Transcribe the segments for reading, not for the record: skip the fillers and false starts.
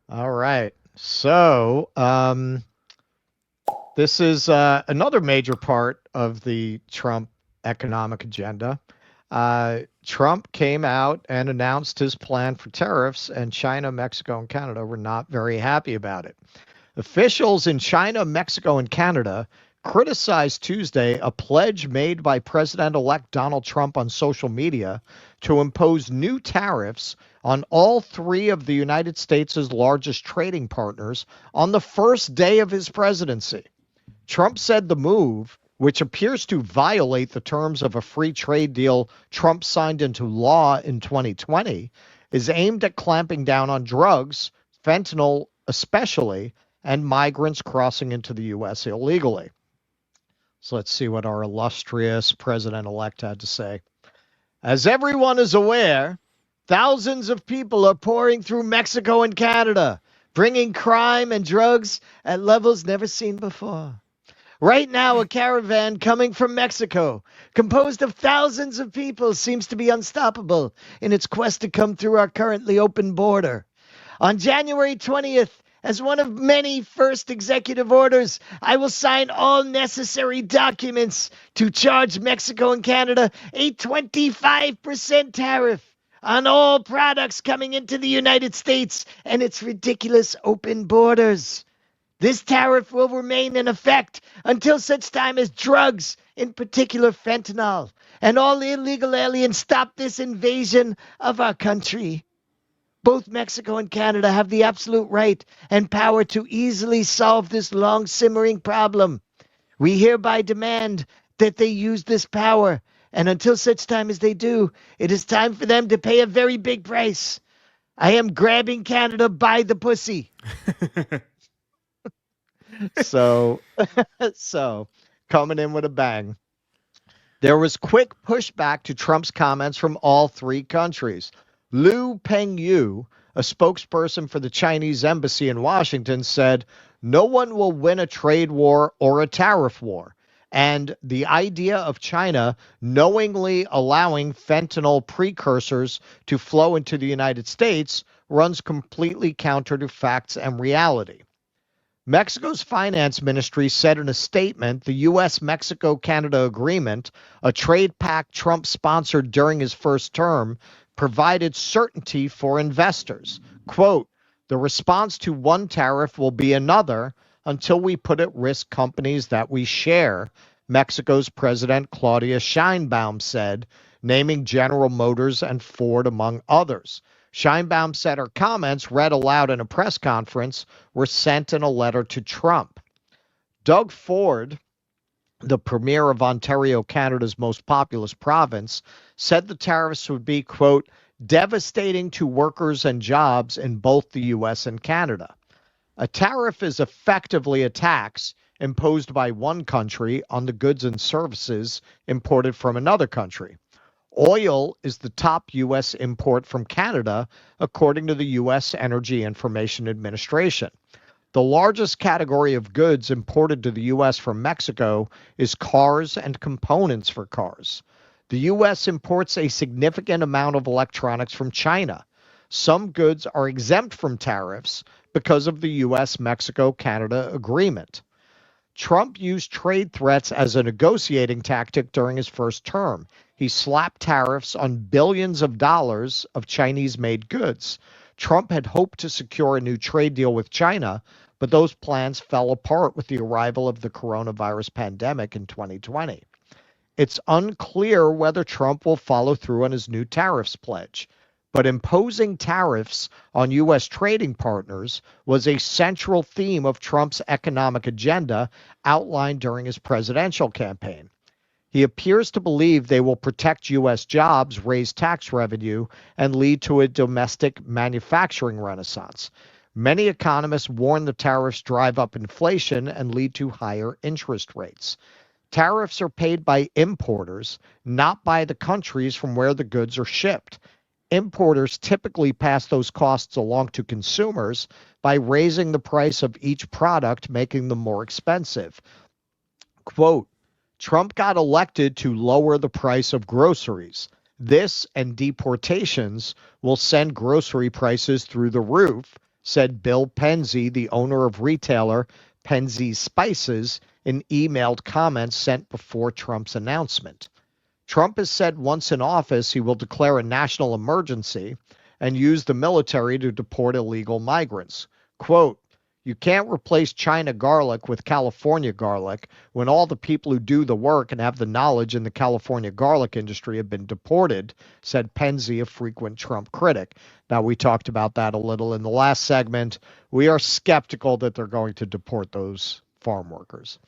All right. So, this is another major part of the Trump economic agenda. Trump came out and announced his plan for tariffs, and China, Mexico, and Canada were not very happy about it. Officials in China, Mexico, and Canada criticized Tuesday a pledge made by President elect Donald Trump on social media to impose new tariffs on all three of the United States' largest trading partners on the first day of his presidency. Trump said the move, which appears to violate the terms of a free trade deal Trump signed into law in 2020, is aimed at clamping down on drugs, fentanyl especially, and migrants crossing into the U.S. illegally. So let's see what our illustrious president elect had to say. As everyone is aware, thousands of people are pouring through Mexico and Canada, bringing crime and drugs at levels never seen before. Right now, a caravan coming from Mexico, composed of thousands of people, seems to be unstoppable in its quest to come through our currently open border. On January 20th, as one of many first executive orders, I will sign all necessary documents to charge Mexico and Canada a 25% tariff on all products coming into the United States and its ridiculous open borders. This tariff will remain in effect until such time as drugs, in particular fentanyl, and all illegal aliens stop this invasion of our country. Both Mexico and Canada have the absolute right and power to easily solve this long simmering problem. We hereby demand that they use this power, and until such time as they do, it is time for them to pay a very big price. I am grabbing Canada by the pussy. So, so coming in with a bang. There was quick pushback to Trump's comments from all three countries. Liu Pengyu, a spokesperson for the Chinese embassy in Washington, said, "No one will win a trade war or a tariff war. And the idea of China knowingly allowing fentanyl precursors to flow into the United States runs completely counter to facts and reality." Mexico's finance ministry said in a statement the U.S. Mexico Canada agreement, a trade pact Trump sponsored during his first term, provided certainty for investors. Quote, "The response to one tariff will be another until we put at risk companies that we share," Mexico's President Claudia Sheinbaum said, naming General Motors and Ford among others. Scheinbaum said her comments, read aloud in a press conference, were sent in a letter to Trump. Doug Ford, the premier of Ontario, Canada's most populous province, said the tariffs would be, quote, "devastating to workers and jobs in both the U.S. and Canada." A tariff is effectively a tax imposed by one country on the goods and services imported from another country. Oil is the top U.S. import from Canada, according to the U.S. Energy Information Administration. The largest category of goods imported to the U.S. from Mexico is cars and components for cars. The U.S. imports a significant amount of electronics from China. Some goods are exempt from tariffs because of the U.S. Mexico Canada agreement. Trump used trade threats as a negotiating tactic during his first term. He slapped tariffs on billions of dollars of Chinese made goods. Trump had hoped to secure a new trade deal with China, but those plans fell apart with the arrival of the coronavirus pandemic in 2020. It's unclear whether Trump will follow through on his new tariffs pledge, but imposing tariffs on U.S. trading partners was a central theme of Trump's economic agenda outlined during his presidential campaign. He appears to believe they will protect U.S. jobs, raise tax revenue, and lead to a domestic manufacturing renaissance. Many economists warn the tariffs drive up inflation and lead to higher interest rates. Tariffs are paid by importers, not by the countries from where the goods are shipped. Importers typically pass those costs along to consumers by raising the price of each product, making them more expensive. Quote, "Trump got elected to lower the price of groceries. This and deportations will send grocery prices through the roof," said Bill Penzi, the owner of retailer Penzi's Spices, in emailed comments sent before Trump's announcement. Trump has said once in office he will declare a national emergency and use the military to deport illegal migrants. Quote, you can't replace China garlic with California garlic when all the people who do the work and have the knowledge in the California garlic industry have been deported, said Penzi, a frequent Trump critic. Now, we talked about that a little in the last segment. We are skeptical that they're going to deport those farm workers.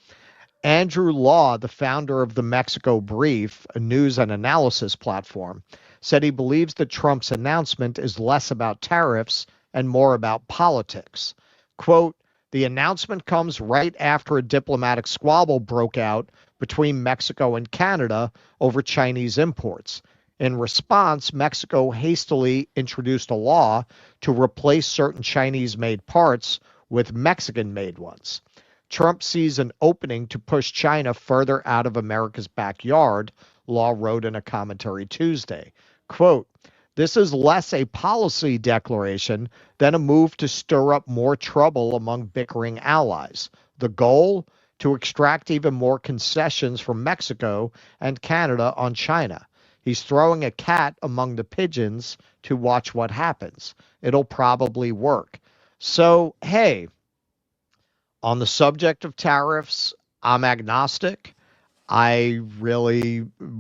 Andrew Law, the founder of the Mexico Brief, a news and analysis platform, said he believes that Trump's announcement is less about tariffs and more about politics. Quote, the announcement comes right after a diplomatic squabble broke out between Mexico and Canada over Chinese imports. In response, Mexico hastily introduced a law to replace certain Chinese-made parts with Mexican-made ones. Trump sees an opening to push China further out of America's backyard, Law wrote in a commentary Tuesday. Quote, this is less a policy declaration than a move to stir up more trouble among bickering allies. The goal? To extract even more concessions from Mexico and Canada on China. He's throwing a cat among the pigeons to watch what happens. It'll probably work. So, hey, on the subject of tariffs, I'm agnostic. We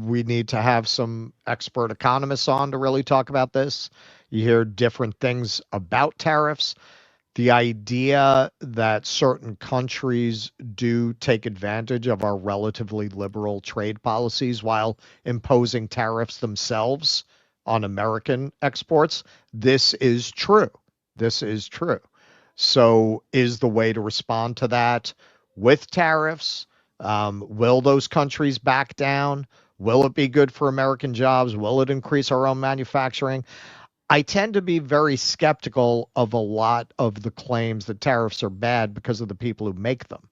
need to have some expert economists on to really talk about this. You hear different things about tariffs. The idea that certain countries do take advantage of our relatively liberal trade policies while imposing tariffs themselves on American exports, this is true. This is true. So is the way to respond to that with tariffs? Will those countries back down? Will it be good for American jobs? Will it increase our own manufacturing? I tend to be very skeptical of a lot of the claims that tariffs are bad because of the people who make them.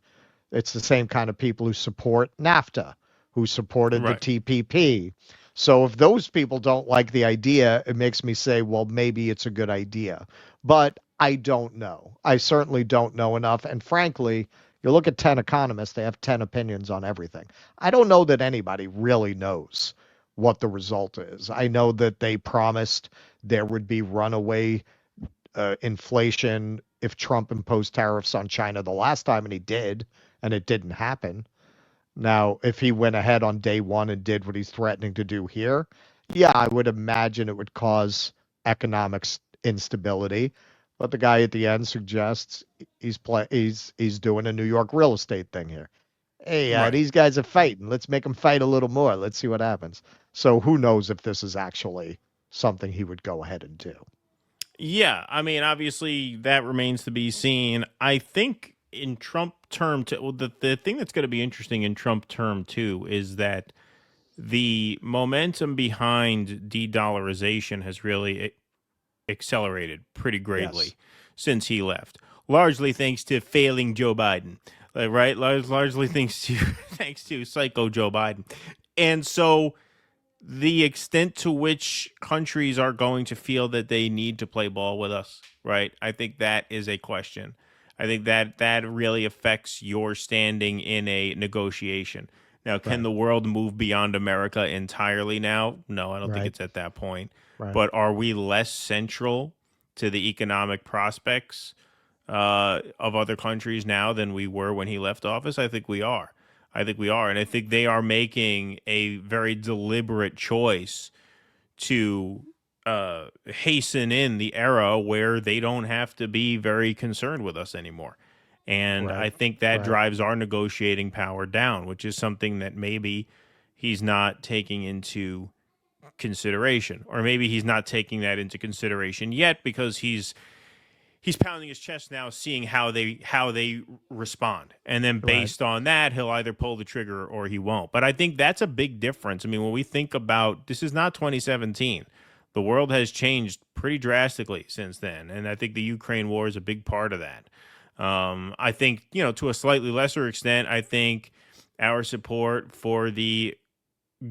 It's the same kind of people who support NAFTA, who supported the TPP. So if those people don't like the idea, it makes me say, well, maybe it's a good idea. But I don't know. I certainly don't know enough. And frankly, you look at 10 economists, they have 10 opinions on everything. I don't know that anybody really knows what the result is. I know that they promised there would be runaway inflation if Trump imposed tariffs on China the last time, and he did, and it didn't happen. Now, if he went ahead on day one and did what he's threatening to do here, yeah, I would imagine it would cause economic instability. But the guy at the end suggests he's doing a New York real estate thing here. Hey, these guys are fighting. Let's make them fight a little more. Let's see what happens. So who knows if this is actually something he would go ahead and do. Yeah, I mean, obviously that remains to be seen. I think in Trump term, the thing that's going to be interesting in Trump term too is that the momentum behind de-dollarization has really accelerated pretty greatly since he left, largely thanks to failing Joe Biden, right? Largely thanks to psycho Joe Biden. And so the extent to which countries are going to feel that they need to play ball with us, right? I think that is a question. I think that really affects your standing in a negotiation. Now, can the world move beyond America entirely now? No, I don't think it's at that point. But are we less central to the economic prospects of other countries now than we were when he left office? I think we are. And I think they are making a very deliberate choice to hasten in the era where they don't have to be very concerned with us anymore. And I think that drives our negotiating power down, which is something that maybe he's not taking into consideration, or maybe he's not taking that into consideration yet because he's pounding his chest now, seeing how they respond, and then based on that, he'll either pull the trigger or he won't. But I think that's a big difference. I mean, when we think about this, is not 2017. The world has changed pretty drastically since then, and I think the Ukraine war is a big part of that. I think, to a slightly lesser extent, I think our support for the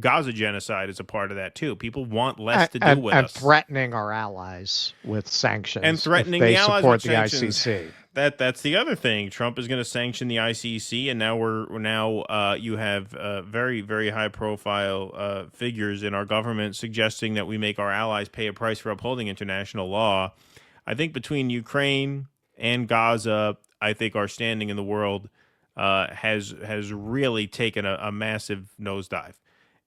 Gaza genocide is a part of that too. People want less to do with and us. threatening our allies with sanctions And threatening if they the allies support with the sanctions. ICC. That's the other thing. Trump is going to sanction the ICC, and now you have very, very high profile figures in our government suggesting that we make our allies pay a price for upholding international law. I think between Ukraine and Gaza, I think our standing in the world has really taken a massive nosedive.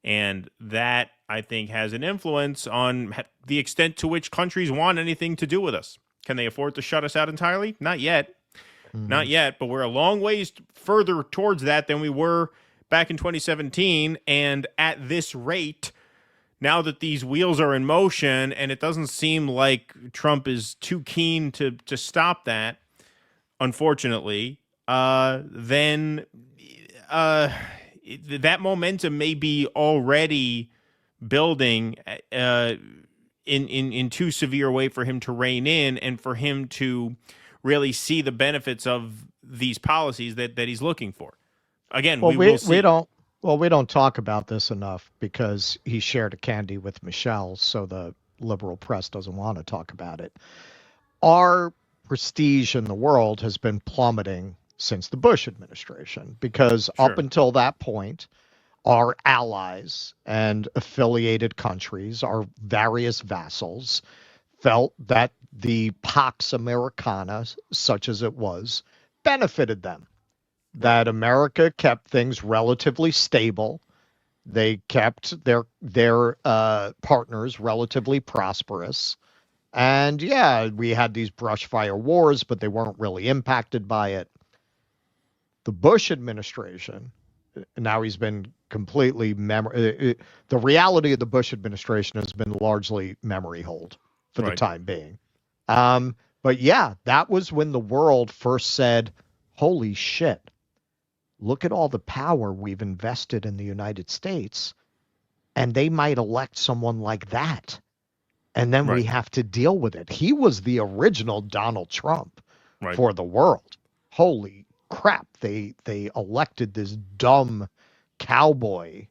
And that, I think, has an influence on the extent to which countries want anything to do with us. Can they afford to shut us out entirely? Not yet. Not yet, but we're a long ways further towards that than we were back in 2017. And at this rate, now that these wheels are in motion, and it doesn't seem like Trump is too keen to stop that, unfortunately, then that momentum may be already building in too severe a way for him to rein in and for him to really see the benefits of these policies that he's looking for. Again, Well, we will see. we don't talk about this enough because he shared a candy with Michelle, so the liberal press doesn't want to talk about it. Our prestige in the world has been plummeting since the Bush administration because up until that point, our allies and affiliated countries, our various vassals, felt that the Pax Americana, such as it was, benefited them. That America kept things relatively stable. They kept their partners relatively prosperous. And yeah, we had these brush fire wars, but they weren't really impacted by it. The Bush administration, now he's been completely the reality of the Bush administration has been largely memory hold for the time being. But yeah, that was when the world first said, holy shit, look at all the power we've invested in the United States, and they might elect someone like that. And then we have to deal with it. He was the original Donald Trump for the world. Holy crap. They elected this dumb cowboy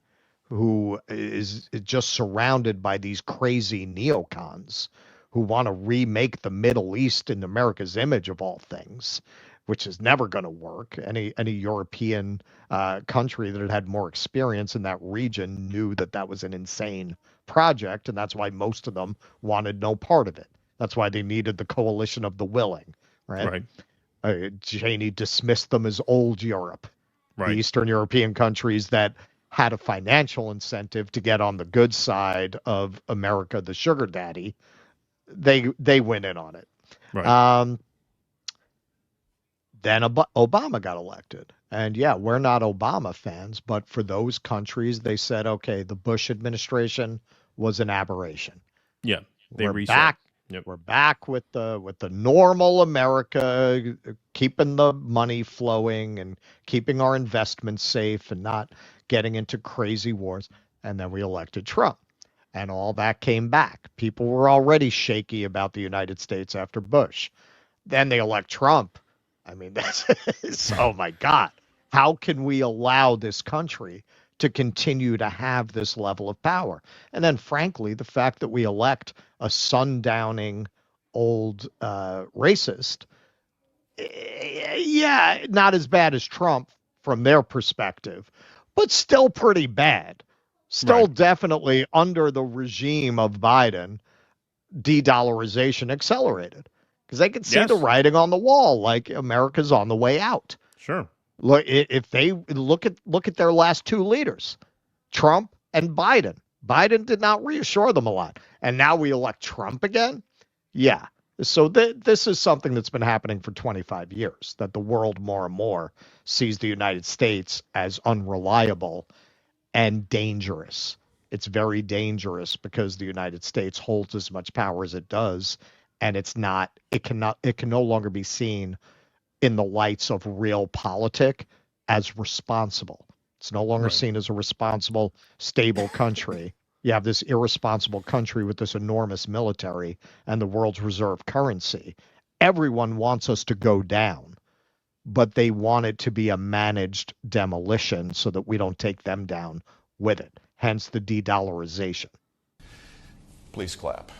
who is just surrounded by these crazy neocons who want to remake the Middle East in America's image of all things, which is never going to work. Any European country that had more experience in that region knew that that was an insane project, and that's why most of them wanted no part of it. That's why they needed the coalition of the willing, right? Cheney dismissed them as old Europe, the Eastern European countries that had a financial incentive to get on the good side of America, the sugar daddy. They went in on it. Then Obama got elected. And yeah, we're not Obama fans, but for those countries, they said, okay, the Bush administration was an aberration. Yeah, they we're back. We're back with the normal America, keeping the money flowing and keeping our investments safe and not getting into crazy wars. And then we elected Trump, and all that came back. People were already shaky about the United States after Bush. Then they elect Trump. I mean, that's oh my God. How can we allow this country to continue to have this level of power? And then, frankly, the fact that we elect a sundowning old racist, yeah, not as bad as Trump from their perspective, but still pretty bad. Still definitely under the regime of Biden, de-dollarization accelerated. Because they can see the writing on the wall, like America's on the way out. Sure. Look, if they look at their last two leaders, Trump and Biden. Biden did not reassure them a lot, and now we elect Trump again. Yeah. So this is something that's been happening for 25 years. That the world more and more sees the United States as unreliable and dangerous. It's very dangerous because the United States holds as much power as it does. And it can no longer be seen in the lights of real politic as responsible. It's no longer seen as a responsible, stable country. You have this irresponsible country with this enormous military and the world's reserve currency. Everyone wants us to go down, but they want it to be a managed demolition so that we don't take them down with it. hence the de-dollarization. Please clap.